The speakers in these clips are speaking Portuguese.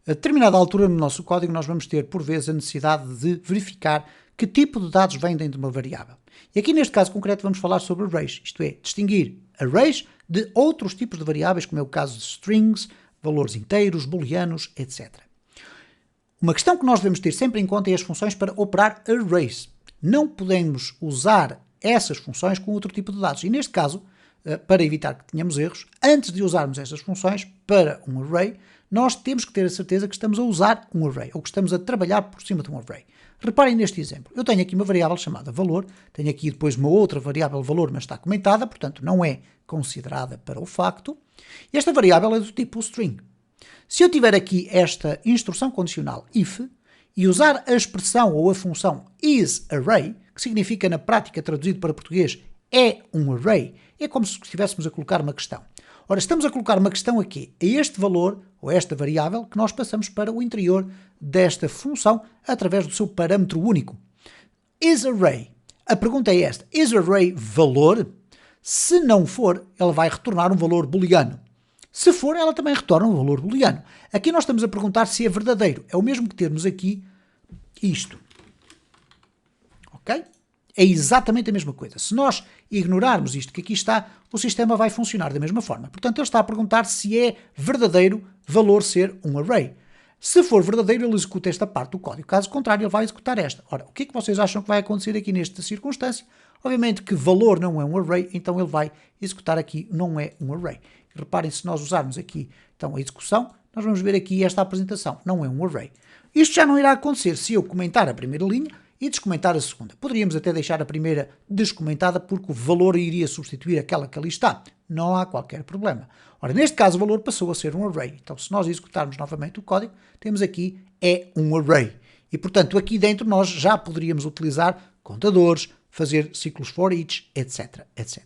a determinada altura no nosso código nós vamos ter, por vezes, a necessidade de verificar que tipo de dados vem dentro de uma variável. E aqui, neste caso concreto, vamos falar sobre arrays, isto é, distinguir arrays de outros tipos de variáveis, como é o caso de strings, valores inteiros, booleanos, etc. Uma questão que nós devemos ter sempre em conta é as funções para operar arrays. Não podemos usar essas funções com outro tipo de dados. E neste caso, para evitar que tenhamos erros, antes de usarmos essas funções para um array, nós temos que ter a certeza que estamos a usar um array, ou que estamos a trabalhar por cima de um array. Reparem neste exemplo. Eu tenho aqui uma variável chamada valor, tenho aqui depois uma outra variável valor, mas está comentada, portanto não é considerada para o facto. E esta variável é do tipo string. Se eu tiver aqui esta instrução condicional if e usar a expressão ou a função isArray, que significa na prática traduzido para português é um array, é como se estivéssemos a colocar uma questão. Ora, estamos a colocar uma questão aqui, a este valor ou esta variável que nós passamos para o interior desta função através do seu parâmetro único. isArray. A pergunta é esta, isArray valor? Se não for, ela vai retornar um valor booleano. Se for, ela também retorna um valor booleano. Aqui nós estamos a perguntar se é verdadeiro. É o mesmo que termos aqui isto. Ok? É exatamente a mesma coisa. Se nós ignorarmos isto que aqui está, o sistema vai funcionar da mesma forma. Portanto, ele está a perguntar se é verdadeiro valor ser um array. Se for verdadeiro, ele executa esta parte do código. Caso contrário, ele vai executar esta. Ora, o que é que vocês acham que vai acontecer aqui nesta circunstância? Obviamente que valor não é um array, então ele vai executar aqui não é um array. Reparem, se nós usarmos aqui então a execução, nós vamos ver aqui esta apresentação, não é um array. Isto já não irá acontecer se eu comentar a primeira linha e descomentar a segunda. Poderíamos até deixar a primeira descomentada porque o valor iria substituir aquela que ali está. Não há qualquer problema. Ora, neste caso o valor passou a ser um array. Então, se nós executarmos novamente o código, temos aqui é um array. E, portanto, aqui dentro nós já poderíamos utilizar contadores, fazer ciclos for each, etc, etc.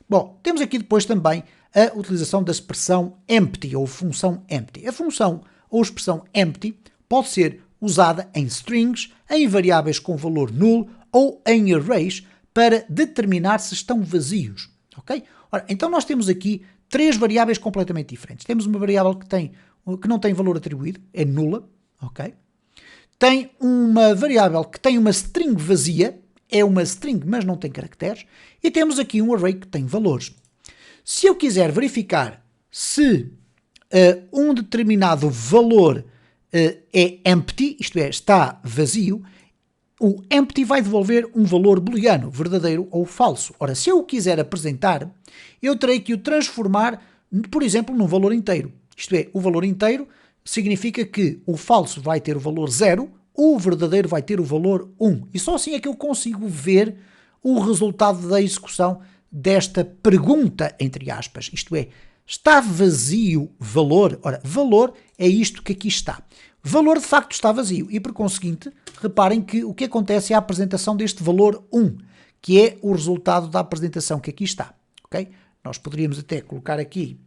Bom, temos aqui depois também a utilização da expressão empty ou função empty. A função ou expressão empty pode ser usada em strings, em variáveis com valor null ou em arrays para determinar se estão vazios. Ok? Ora, então nós temos aqui três variáveis completamente diferentes. Temos uma variável que não tem valor atribuído, é nula. Ok? Tem uma variável que tem uma string vazia, é uma string mas não tem caracteres. E temos aqui um array que tem valores. Se eu quiser verificar se um determinado valor é empty, isto é, está vazio, o empty vai devolver um valor booleano, verdadeiro ou falso. Ora, se eu o quiser apresentar, eu terei que o transformar, por exemplo, num valor inteiro. Isto é, o valor inteiro significa que o falso vai ter o valor 0, o verdadeiro vai ter o valor 1. E só assim é que eu consigo ver o resultado da execução desta pergunta, entre aspas. Isto é, está vazio valor? Ora, valor é isto que aqui está. Valor de facto está vazio e, por conseguinte, reparem que o que acontece é a apresentação deste valor 1, que é o resultado da apresentação que aqui está. Okay? Nós poderíamos até colocar aqui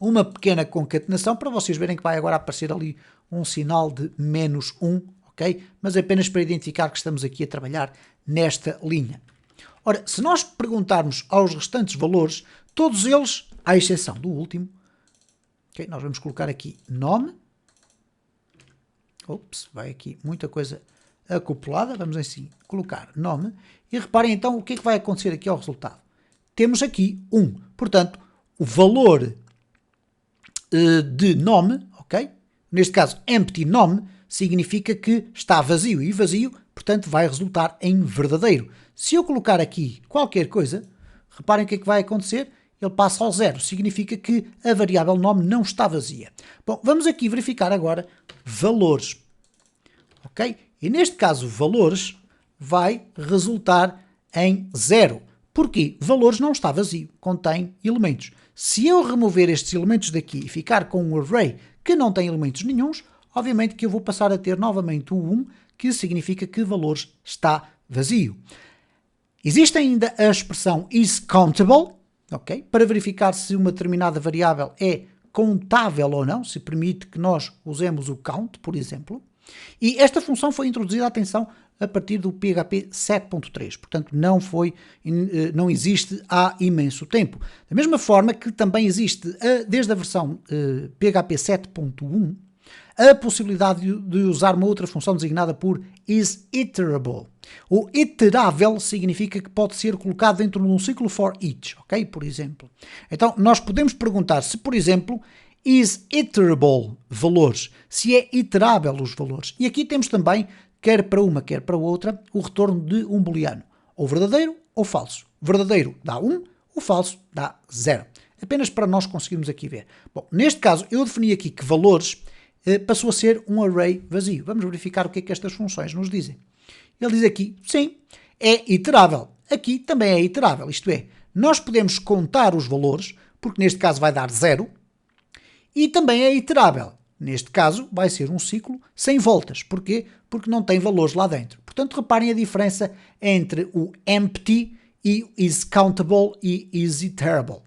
uma pequena concatenação para vocês verem que vai agora aparecer ali um sinal de -1, ok? Mas apenas para identificar que estamos aqui a trabalhar nesta linha. Ora, se nós perguntarmos aos restantes valores, todos eles, à exceção do último, okay, nós vamos colocar aqui nome. Ops, vai aqui muita coisa acoplada. Vamos assim colocar nome. E reparem então o que é que vai acontecer aqui ao resultado. Temos aqui 1. Portanto, o valor de nome, ok? Neste caso, empty nome, significa que está vazio. E vazio, portanto, vai resultar em verdadeiro. Se eu colocar aqui qualquer coisa, reparem o que é que vai acontecer. Ele passa ao 0. Significa que a variável nome não está vazia. Bom, vamos aqui verificar agora valores. Ok? E neste caso, valores vai resultar em 0. Porquê? Valores não está vazio. Contém elementos. Se eu remover estes elementos daqui e ficar com um array que não tem elementos nenhuns, obviamente que eu vou passar a ter novamente o 1, que significa que valores está vazio. Existe ainda a expressão isCountable, okay, para verificar se uma determinada variável é contável ou não, se permite que nós usemos o count, por exemplo. E esta função foi introduzida, atenção, a partir do PHP 7.3. Portanto, não existe há imenso tempo. Da mesma forma que também existe, desde a versão PHP 7.1, a possibilidade de usar uma outra função designada por isIterable. O iterável significa que pode ser colocado dentro de um ciclo for each, ok? Por exemplo. Então, nós podemos perguntar se, por exemplo, isIterable valores, se é iterável os valores. E aqui temos também, quer para uma, quer para outra, o retorno de um booleano, ou verdadeiro ou falso. Verdadeiro dá 1, o falso dá 0. Apenas para nós conseguirmos aqui ver. Bom, neste caso, eu defini aqui que valores passou a ser um array vazio. Vamos verificar o que é que estas funções nos dizem. Ele diz aqui, sim, é iterável. Aqui também é iterável, isto é, nós podemos contar os valores, porque neste caso vai dar 0, e também é iterável. Neste caso vai ser um ciclo sem voltas. Porquê? Porque não tem valores lá dentro. Portanto, reparem a diferença entre o empty e isCountable e isIterable.